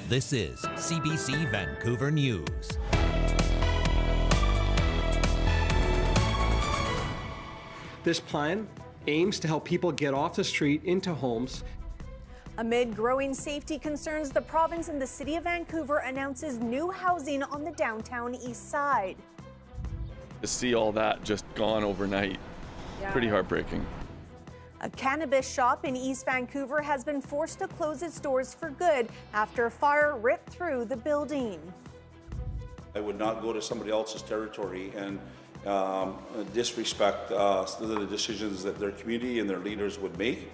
This is CBC Vancouver News. This plan aims to help people get off the street into homes. Amid growing safety concerns, the province and the city of Vancouver announces new housing on the Downtown Eastside. To see all that just gone overnight, pretty heartbreaking. A cannabis shop in East Vancouver has been forced to close its doors for good after a fire ripped through the building. I would not go to somebody else's territory and disrespect the decisions that their community and their leaders would make.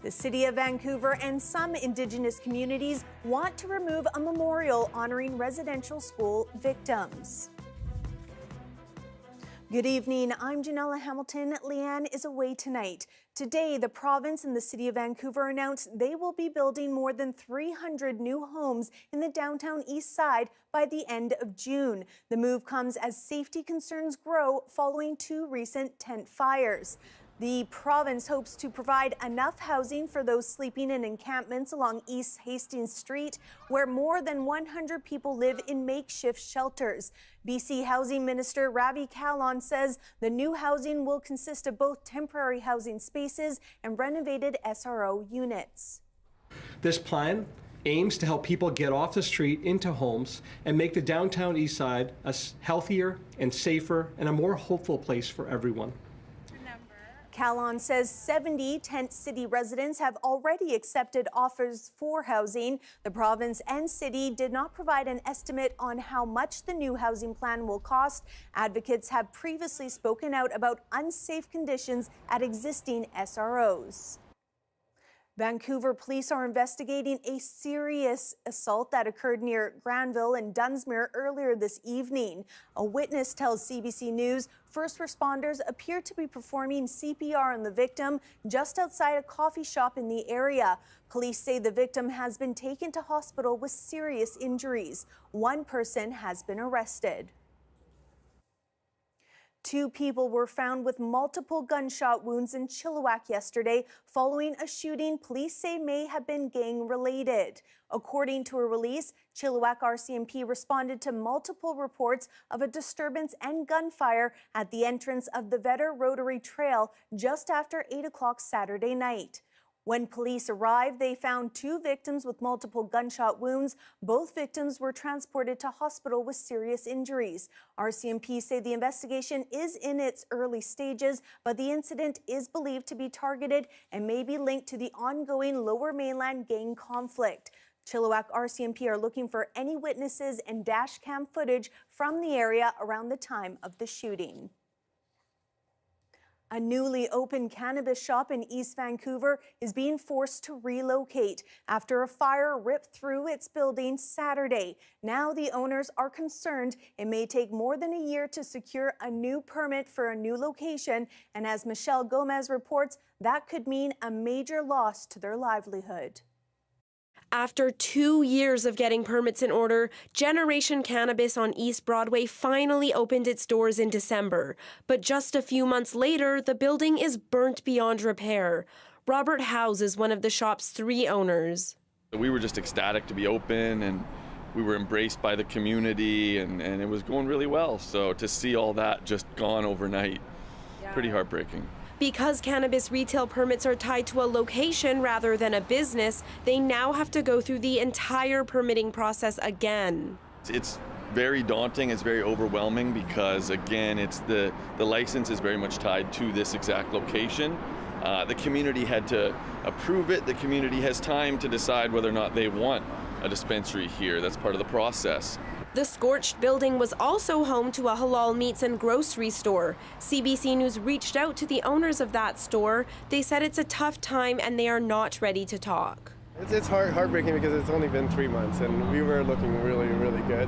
The city of Vancouver and some Indigenous communities want to remove a memorial honoring residential school victims. Good evening, I'm Janella Hamilton. Leanne is away tonight. Today, the province and the city of Vancouver announced they will be building more than 300 new homes in the Downtown Eastside by the end of June. The move comes as safety concerns grow following two recent tent fires. The province hopes to provide enough housing for those sleeping in encampments along East Hastings Street, where more than 100 people live in makeshift shelters. BC Housing Minister Ravi Kahlon says the new housing will consist of both temporary housing spaces and renovated SRO units. This plan aims to help people get off the street into homes and make the Downtown Eastside a healthier and safer and a more hopeful place for everyone. Kahlon says 70 tent city residents have already accepted offers for housing. The province and city did not provide an estimate on how much the new housing plan will cost. Advocates have previously spoken out about unsafe conditions at existing SROs. Vancouver police are investigating a serious assault that occurred near Granville and Dunsmuir earlier this evening. A witness tells CBC News first responders appear to be performing CPR on the victim just outside a coffee shop in the area. Police say the victim has been taken to hospital with serious injuries. One person has been arrested. Two people were found with multiple gunshot wounds in Chilliwack yesterday following a shooting police say may have been gang-related. According to a release, Chilliwack RCMP responded to multiple reports of a disturbance and gunfire at the entrance of the Vetter Rotary Trail just after 8 o'clock Saturday night. When police arrived, they found two victims with multiple gunshot wounds. Both victims were transported to hospital with serious injuries. RCMP say the investigation is in its early stages, but the incident is believed to be targeted and may be linked to the ongoing Lower Mainland gang conflict. Chilliwack RCMP are looking for any witnesses and dash cam footage from the area around the time of the shooting. A newly opened cannabis shop in East Vancouver is being forced to relocate after a fire ripped through its building Saturday. Now the owners are concerned it may take more than a year to secure a new permit for a new location, and as Michelle Gomez reports, that could mean a major loss to their livelihood. After 2 years of getting permits in order, Generation Cannabis on East Broadway finally opened its doors in December. But just a few months later, the building is burnt beyond repair. Robert Howes is one of the shop's 3 owners. We were just ecstatic to be open, and we were embraced by the community, and it was going really well. So to see all that just gone overnight, pretty heartbreaking. Because cannabis retail permits are tied to a location rather than a business, they now have to go through the entire permitting process again. It's very daunting, it's very overwhelming because, again, it's the license is very much tied to this exact location. The community had to approve it. The community has time to decide whether or not they want a dispensary here. That's part of the process. The scorched building was also home to a halal meats and grocery store. CBC News reached out to the owners of that store. They said it's a tough time and they are not ready to talk. It's heartbreaking because it's only been 3 months and we were looking really, really good.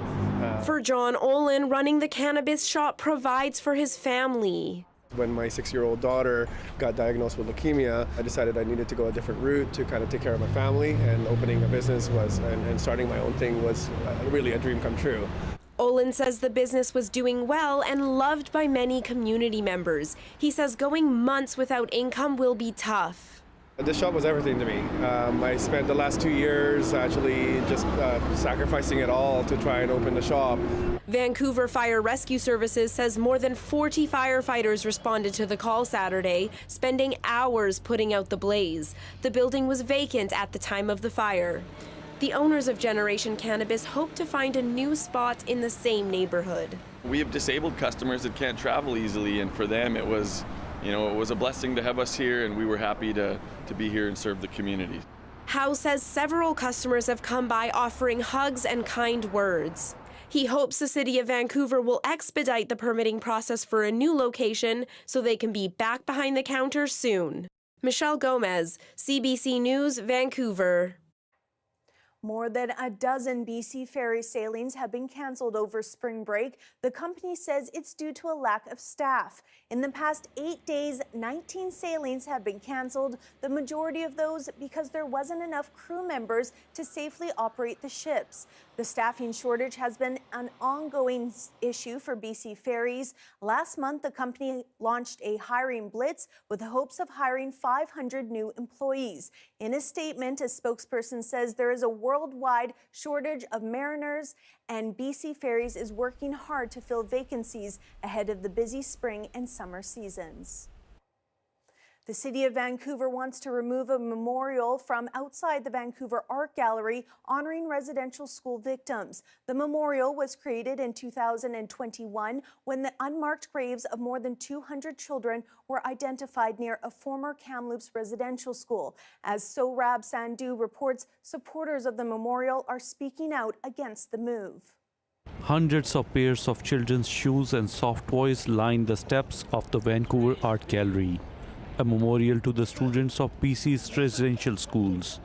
For John Olin, running the cannabis shop provides for his family. When my 6-year-old daughter got diagnosed with leukemia, I decided I needed to go a different route to kind of take care of my family, and opening a business and starting my own thing was really a dream come true. Olin says the business was doing well and loved by many community members. He says going months without income will be tough. This shop was everything to me. I spent the last 2 years actually just sacrificing it all to try and open the shop. Vancouver Fire Rescue Services says more than 40 firefighters responded to the call Saturday, spending hours putting out the blaze. The building was vacant at the time of the fire. The owners of Generation Cannabis hope to find a new spot in the same neighborhood. We have disabled customers that can't travel easily, and for them it was a blessing to have us here, and we were happy to be here and serve the community. Howe says several customers have come by offering hugs and kind words. He hopes the City of Vancouver will expedite the permitting process for a new location so they can be back behind the counter soon. Michelle Gomez, CBC News, Vancouver. More than a dozen BC ferry sailings have been canceled over spring break. The company says it's due to a lack of staff. In the past 8 days, 19 sailings have been canceled, the majority of those because there wasn't enough crew members to safely operate the ships. The staffing shortage has been an ongoing issue for BC Ferries. Last month, the company launched a hiring blitz with the hopes of hiring 500 new employees. In a statement, a spokesperson says there is a worldwide shortage of mariners, and BC Ferries is working hard to fill vacancies ahead of the busy spring and summer seasons. The City of Vancouver wants to remove a memorial from outside the Vancouver Art Gallery honoring residential school victims. The memorial was created in 2021 when the unmarked graves of more than 200 children were identified near a former Kamloops residential school. As Sohrab Sandhu reports, supporters of the memorial are speaking out against the move. Hundreds of pairs of children's shoes and soft toys line the steps of the Vancouver Art Gallery, a memorial to the students of BC's residential schools.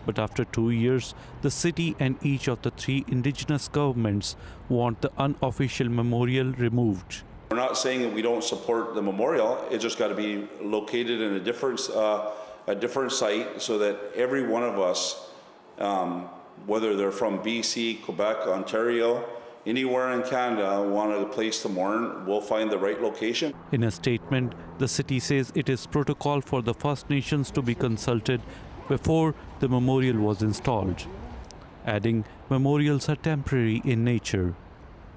But after 2 years, the city and each of the 3 Indigenous governments want the unofficial memorial removed. We're not saying that we don't support the memorial. It's just got to be located in a different site so that every one of us, whether they're from BC, Quebec, Ontario, anywhere in Canada, wanted a place to mourn, we'll find the right location. In a statement, the city says it is protocol for the First Nations to be consulted before the memorial was installed, adding memorials are temporary in nature.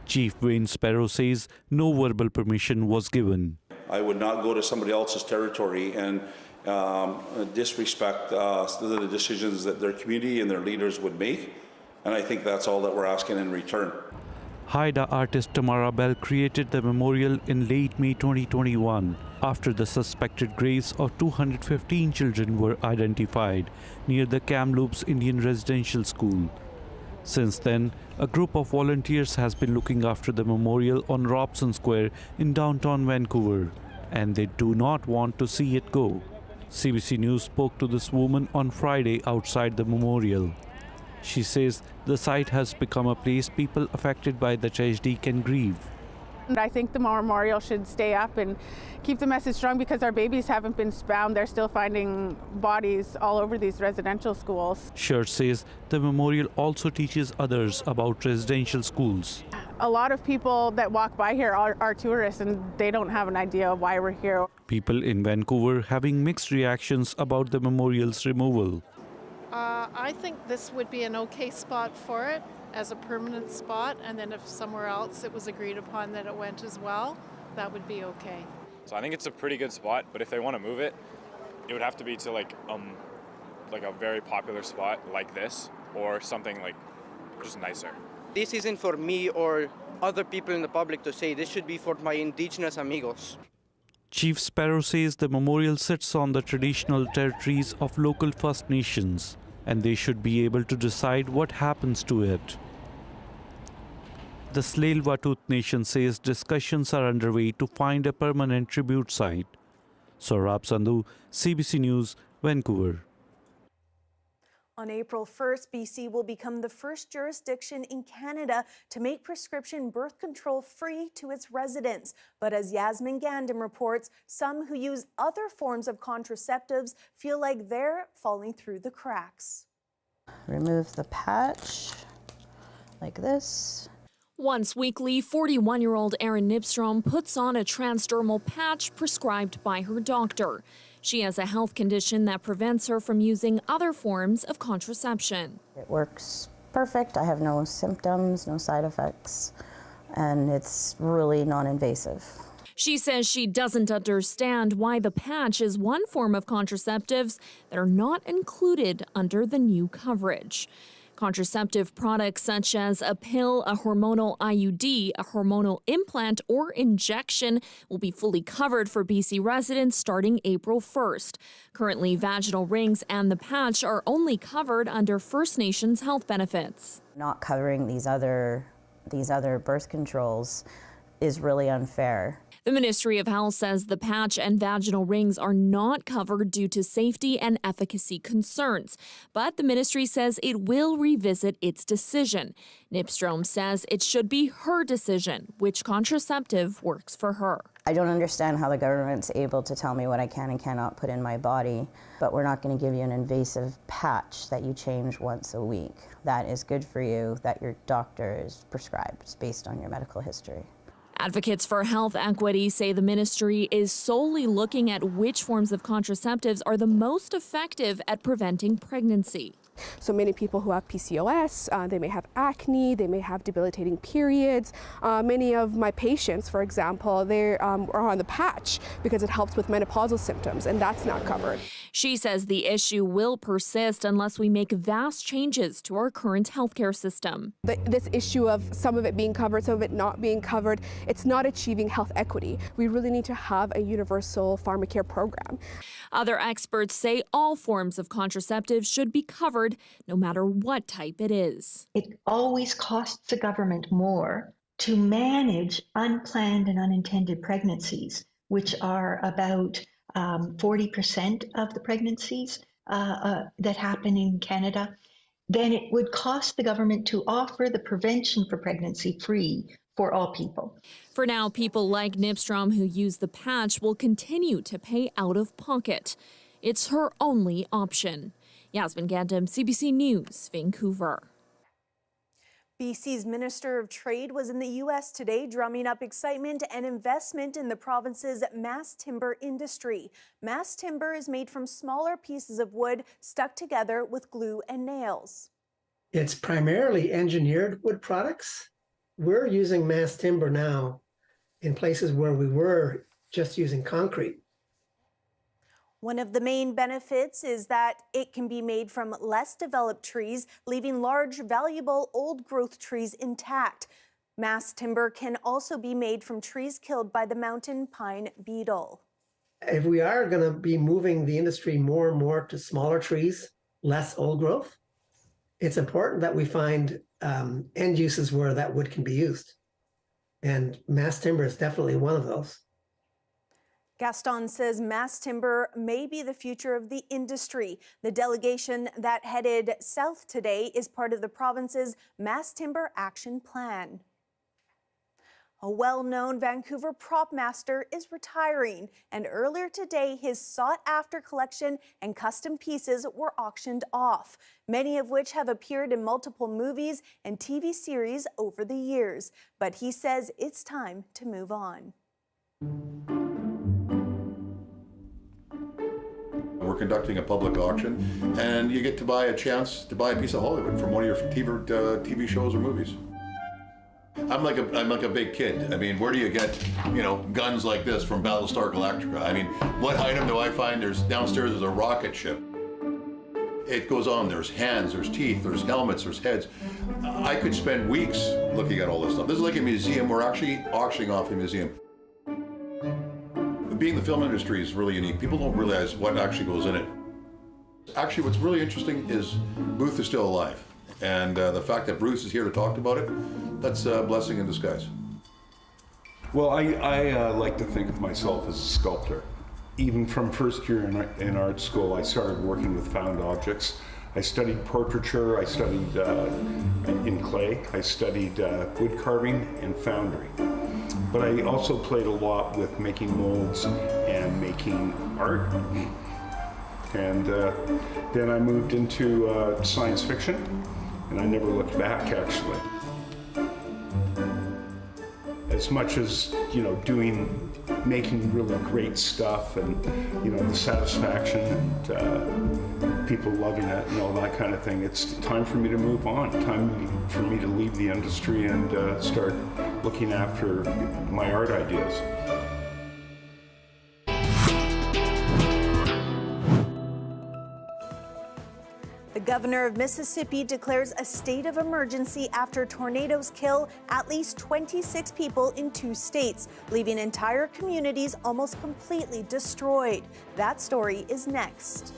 Chief Wayne Sparrow says no verbal permission was given. I would not go to somebody else's territory and disrespect the decisions that their community and their leaders would make, and I think that's all that we're asking in return. Haida artist Tamara Bell created the memorial in late May 2021 after the suspected graves of 215 children were identified near the Kamloops Indian Residential School. Since then, a group of volunteers has been looking after the memorial on Robson Square in downtown Vancouver, and they do not want to see it go. CBC News spoke to this woman on Friday outside the memorial. She says the site has become a place people affected by the tragedy can grieve. I think the memorial should stay up and keep the message strong because our babies haven't been found. They're still finding bodies all over these residential schools. Church says the memorial also teaches others about residential schools. A lot of people that walk by here are tourists and they don't have an idea of why we're here. People in Vancouver having mixed reactions about the memorial's removal. I think this would be an okay spot for it as a permanent spot, and then if somewhere else it was agreed upon that it went as well, that would be okay. So I think it's a pretty good spot, but if they want to move it, it would have to be to like a very popular spot like this, or something like just nicer. This isn't for me or other people in the public to say. This should be for my Indigenous amigos. Chief Sparrow says the memorial sits on the traditional territories of local First Nations, and they should be able to decide what happens to it. The Tsleil-Waututh Nation says discussions are underway to find a permanent tribute site. Sohrab Sandhu, CBC News, Vancouver. On April 1st, BC will become the first jurisdiction in Canada to make prescription birth control free to its residents. But as Yasmin Gandam reports, some who use other forms of contraceptives feel like they're falling through the cracks. Remove the patch like this. Once weekly, 41-year-old Erin Nipstrom puts on a transdermal patch prescribed by her doctor. She has a health condition that prevents her from using other forms of contraception. It works perfect. I have no symptoms, no side effects, and it's really non-invasive. She says she doesn't understand why the patch is one form of contraceptives that are not included under the new coverage. Contraceptive products such as a pill, a hormonal IUD, a hormonal implant, or injection will be fully covered for BC residents starting April 1st. Currently, vaginal rings and the patch are only covered under First Nations health benefits. Not covering these other birth controls is really unfair. The Ministry of Health says the patch and vaginal rings are not covered due to safety and efficacy concerns, but the ministry says it will revisit its decision. Nipstrom says it should be her decision which contraceptive works for her. I don't understand how the government's able to tell me what I can and cannot put in my body, but we're not going to give you an invasive patch that you change once a week. That is good for you, that your doctor is prescribed based on your medical history. Advocates for health equity say the ministry is solely looking at which forms of contraceptives are the most effective at preventing pregnancy. So many people who have PCOS, they may have acne, they may have debilitating periods. Many of my patients, for example, they are on the patch because it helps with menopausal symptoms, and that's not covered. She says the issue will persist unless we make vast changes to our current healthcare system. This issue of some of it being covered, some of it not being covered, it's not achieving health equity. We really need to have a universal pharmacare program. Other experts say all forms of contraceptives should be covered, no matter what type it is. It always costs the government more to manage unplanned and unintended pregnancies, which are about 40% of the pregnancies that happen in Canada, than it would cost the government to offer the prevention for pregnancy free for all people. For now, people like Nipstrom who use the patch will continue to pay out of pocket. It's her only option. Yasmin Gandam, CBC News, Vancouver. BC's Minister of Trade was in the U.S. today, drumming up excitement and investment in the province's mass timber industry. Mass timber is made from smaller pieces of wood stuck together with glue and nails. It's primarily engineered wood products. We're using mass timber now in places where we were just using concrete. One of the main benefits is that it can be made from less developed trees, leaving large, valuable old-growth trees intact. Mass timber can also be made from trees killed by the mountain pine beetle. If we are going to be moving the industry more and more to smaller trees, less old growth, it's important that we find end uses where that wood can be used. And mass timber is definitely one of those. Gaston says mass timber may be the future of the industry. The delegation that headed south today is part of the province's Mass Timber Action Plan. A well-known Vancouver prop master is retiring, and earlier today his sought-after collection and custom pieces were auctioned off, many of which have appeared in multiple movies and TV series over the years. But he says it's time to move on. We're conducting a public auction, and you get to buy a chance to buy a piece of Hollywood from one of your favorite TV shows or movies. I'm like a big kid. I mean, where do you get, guns like this from Battlestar Galactica? I mean, what item do I find? Downstairs there's a rocket ship. It goes on. There's hands, there's teeth, there's helmets, there's heads. I could spend weeks looking at all this stuff. This is like a museum. We're actually auctioning off a museum. Being in the film industry is really unique. People don't realize what actually goes in it. Actually, what's really interesting is Booth is still alive. And the fact that Bruce is here to talk about it, that's a blessing in disguise. Well, I like to think of myself as a sculptor. Even from first year in art school, I started working with found objects. I studied portraiture, I studied in clay, I studied wood carving and foundry. But I also played a lot with making molds and making art. And then I moved into science fiction, and I never looked back, actually. As much as, doing making really great stuff, and you know, the satisfaction and people loving it and all that kind of thing. It's time for me to move on, time for me to leave the industry and start looking after my art ideas. The governor of Mississippi declares a state of emergency after tornadoes kill at least 26 people in 2 states, leaving entire communities almost completely destroyed. That story is next.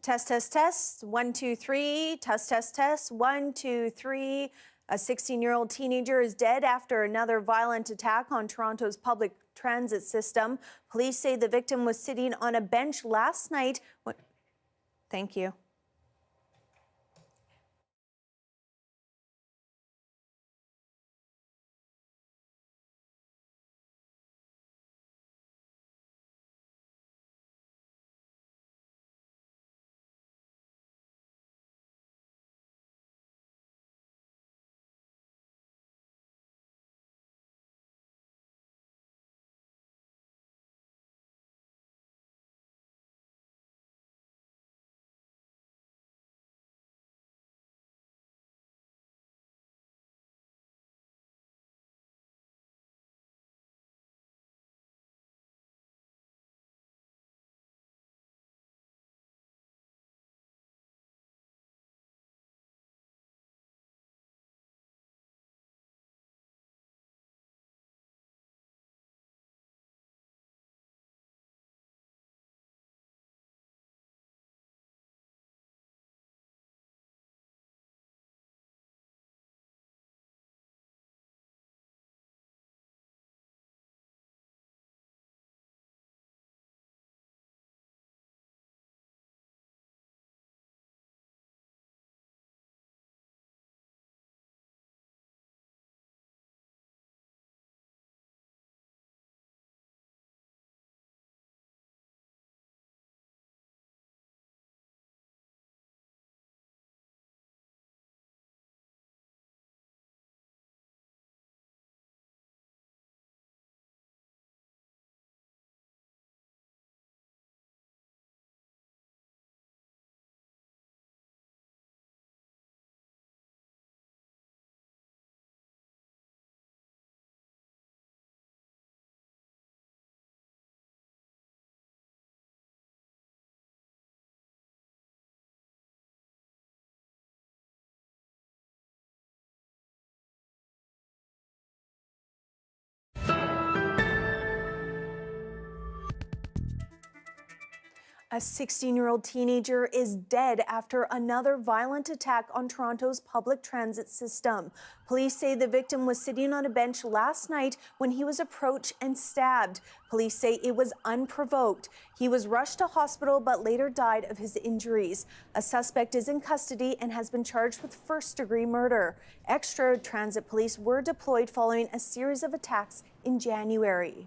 Test, test, test. 1, 2, 3. Test, test, test. 1, 2, 3. A 16-year-old teenager is dead after another violent attack on Toronto's public transit system. Police say the victim was sitting on a bench last night. Thank you. A 16-year-old teenager is dead after another violent attack on Toronto's public transit system. Police say the victim was sitting on a bench last night when he was approached and stabbed. Police say it was unprovoked. He was rushed to hospital but later died of his injuries. A suspect is in custody and has been charged with first-degree murder. Extra transit police were deployed following a series of attacks in January.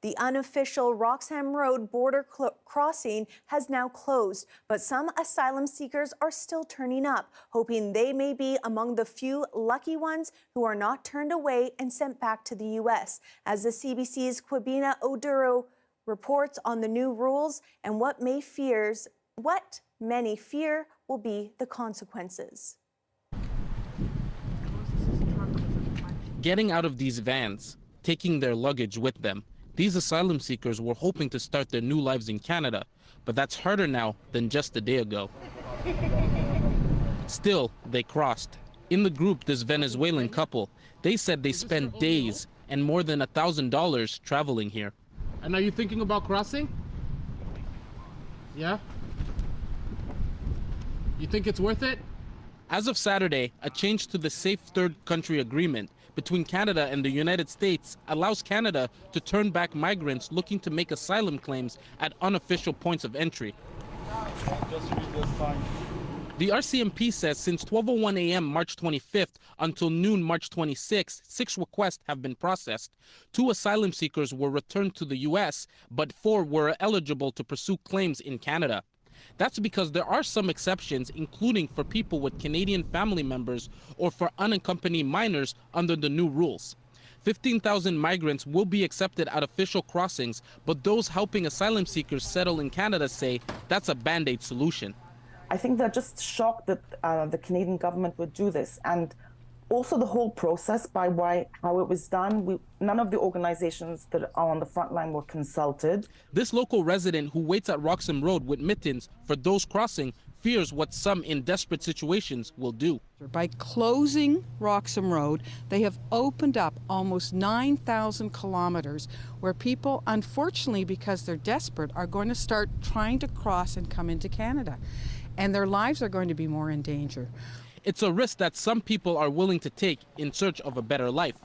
The unofficial Roxham Road border crossing has now closed, but some asylum seekers are still turning up, hoping they may be among the few lucky ones who are not turned away and sent back to the U.S. As the CBC's Kwabena Oduro reports on the new rules and what many fear will be the consequences. Getting out of these vans, taking their luggage with them, these asylum seekers were hoping to start their new lives in Canada, but that's harder now than just a day ago. Still, they crossed. In the group, this Venezuelan couple, they said they spent days and more than $1,000 traveling here. And are you thinking about crossing? Yeah? You think it's worth it? As of Saturday, a change to the Safe Third Country Agreement between Canada and the United States allows Canada to turn back migrants looking to make asylum claims at unofficial points of entry. The RCMP says since 12:01 a.m. March 25th until noon March 26th, 6 requests have been processed. 2 asylum seekers were returned to the U.S., but 4 were eligible to pursue claims in Canada. That's because there are some exceptions, including for people with Canadian family members or for unaccompanied minors under the new rules. 15,000 migrants will be accepted at official crossings, but those helping asylum seekers settle in Canada say that's a band-aid solution. I think they're just shocked that the Canadian government would do this, and also the whole process how it was done. None of the organizations that are on the front line were consulted. This local resident who waits at Roxham Road with mittens for those crossing fears what some in desperate situations will do. By closing Roxham Road, they have opened up almost 9,000 kilometers where people, unfortunately, because they're desperate, are going to start trying to cross and come into Canada. And their lives are going to be more in danger. It's a risk that some people are willing to take in search of a better life.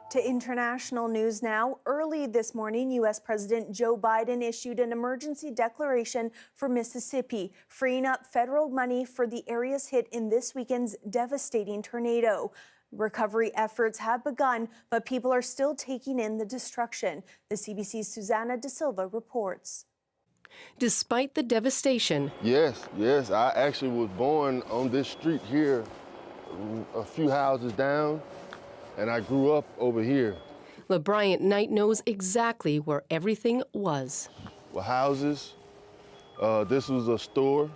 To international news now. Early this morning, U.S. President Joe Biden issued an emergency declaration for Mississippi, freeing up federal money for the areas hit in this weekend's devastating tornado. Recovery efforts have begun, but people are still taking in the destruction. The CBC's Susanna De Silva reports. Despite the devastation. Yes, I actually was born on this street here, a few houses down, and I grew up over here. LeBryant Knight knows exactly where everything was. Well, houses, this was a store,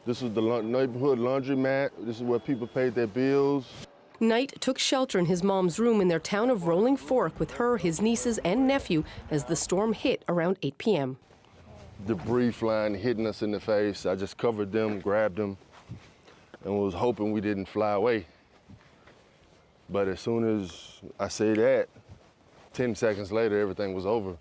this was the neighborhood laundromat, this is where people paid their bills. Knight took shelter in his mom's room in their town of Rolling Fork with her, his nieces, and nephew as the storm hit around 8 p.m. Debris flying, hitting us in the face. I just covered them, grabbed them, and was hoping we didn't fly away. But as soon as I say that, 10 seconds later, everything was over.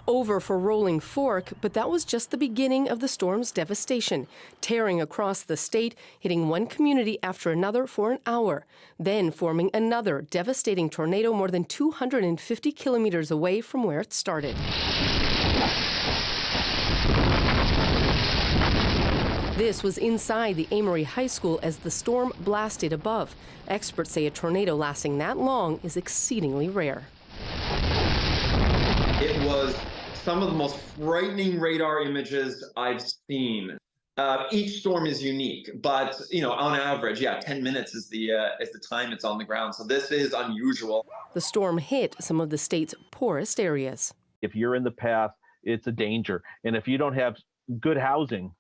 Over for Rolling Fork, but that was just the beginning of the storm's devastation, tearing across the state, hitting one community after another for an hour, then forming another devastating tornado more than 250 kilometers away from where it started. This was inside the Amory High School as the storm blasted above. Experts say a tornado lasting that long is exceedingly rare. It was some of the most frightening radar images I've seen. Each storm is unique, but on average, 10 minutes is the time it's on the ground. So this is unusual. The storm hit some of the state's poorest areas. If you're in the path, it's a danger. And if you don't have good housing,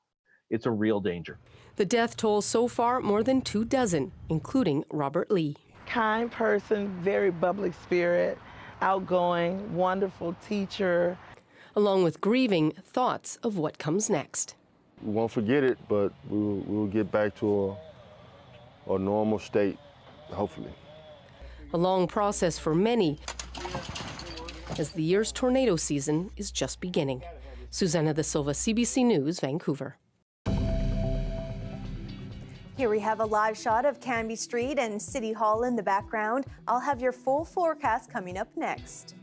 it's a real danger. The death toll so far more than 24, including Robert Lee. Kind person, very bubbly spirit, outgoing, wonderful teacher. Along with grieving, thoughts of what comes next. We won't forget it, but we'll get back to a normal state, hopefully. A long process for many, as the year's tornado season is just beginning. Susanna De Silva, CBC News, Vancouver. Here we have a live shot of Canby Street and City Hall in the background. I'll have your full forecast coming up next.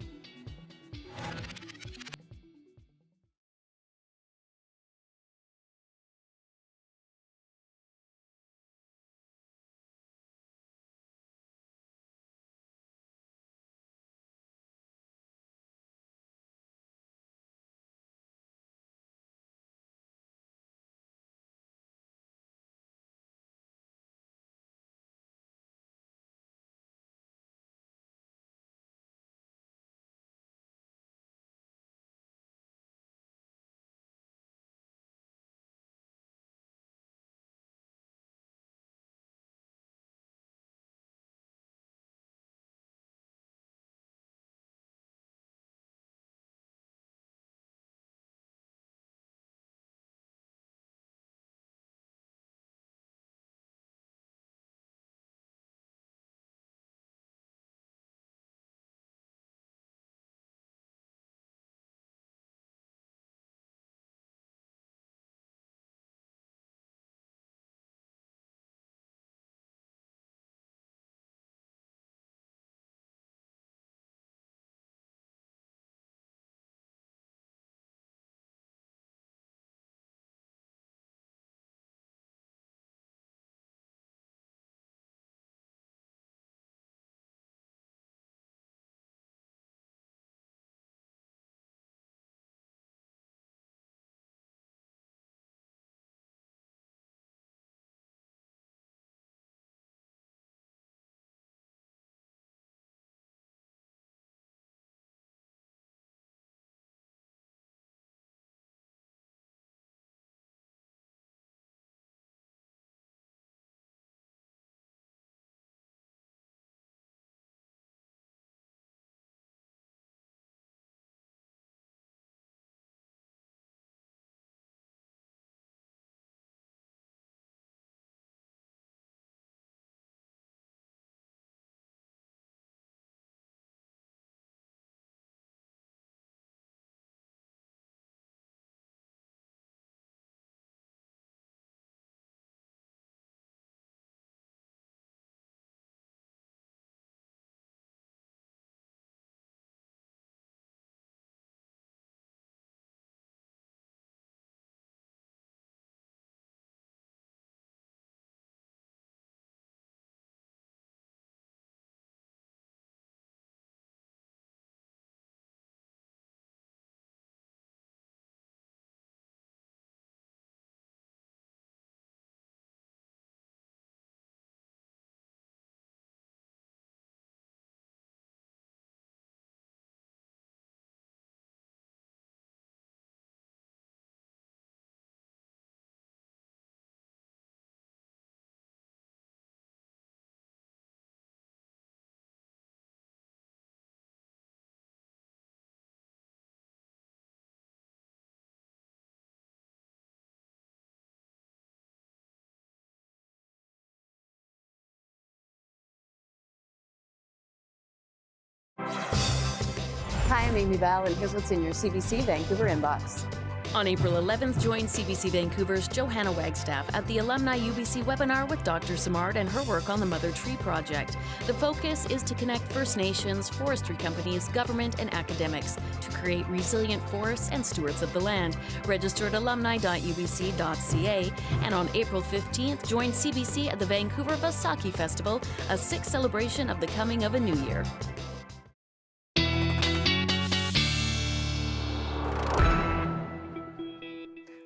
Hi, I'm Amy Bell, and here's what's in your CBC Vancouver inbox. On April 11th, join CBC Vancouver's Johanna Wagstaff at the Alumni UBC webinar with Dr. Simard and her work on the Mother Tree Project. The focus is to connect First Nations, forestry companies, government, and academics to create resilient forests and stewards of the land. Register at alumni.ubc.ca. And on April 15th, join CBC at the Vancouver Vaisakhi Festival, a sixth celebration of the coming of a new year.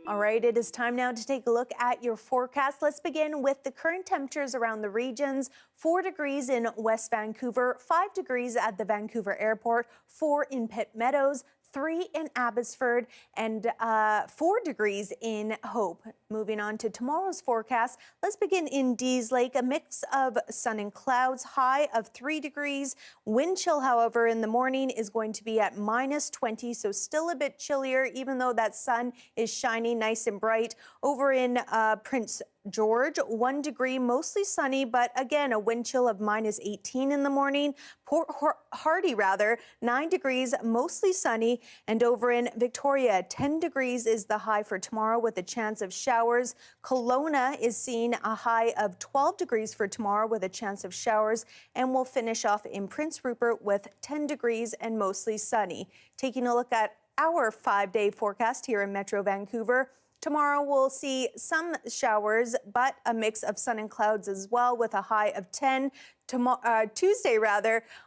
All right, it is time now to take a look at your forecast. Let's begin with the current temperatures around the regions. 4 degrees in West Vancouver, 5 degrees at the Vancouver Airport, 4 in Pitt Meadows, 3 in Abbotsford, and 4 degrees in Hope. Moving on to tomorrow's forecast, let's begin in Dease Lake, a mix of sun and clouds, high of 3 degrees. Wind chill, however, in the morning is going to be at -20, so still a bit chillier, even though that sun is shining nice and bright. Over in Prince George, 1 degree, mostly sunny, but again, a wind chill of -18 in the morning. Port Hardy, 9 degrees, mostly sunny. And over in Victoria, 10 degrees is the high for tomorrow with a chance of showers. Kelowna is seeing a high of 12 degrees for tomorrow with a chance of showers. And we'll finish off in Prince Rupert with 10 degrees and mostly sunny. Taking a look at our 5-day forecast here in Metro Vancouver. Tomorrow we'll see some showers, but a mix of sun and clouds as well with a high of 10. Tuesday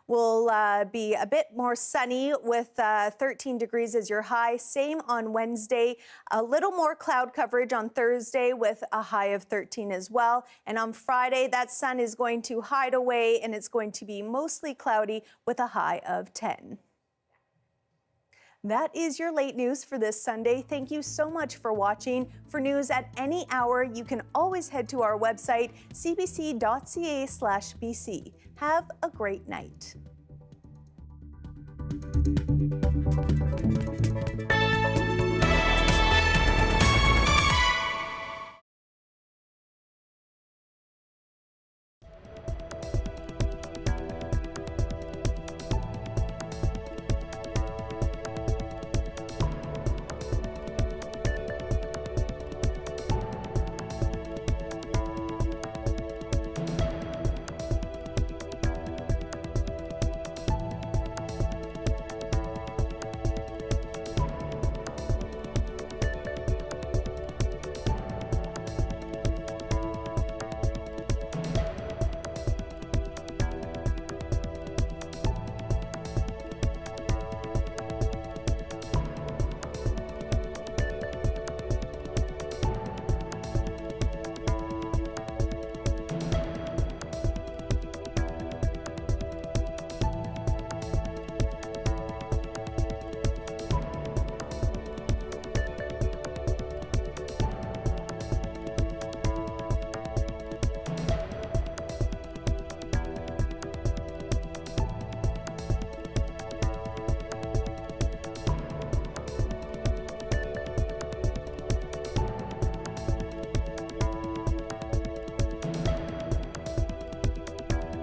will be a bit more sunny with 13 degrees as your high. Same on Wednesday. A little more cloud coverage on Thursday with a high of 13 as well. And on Friday, that sun is going to hide away and it's going to be mostly cloudy with a high of 10. That is your late news for this Sunday. Thank you so much for watching. For news at any hour, you can always head to our website, cbc.ca/bc. Have a great night.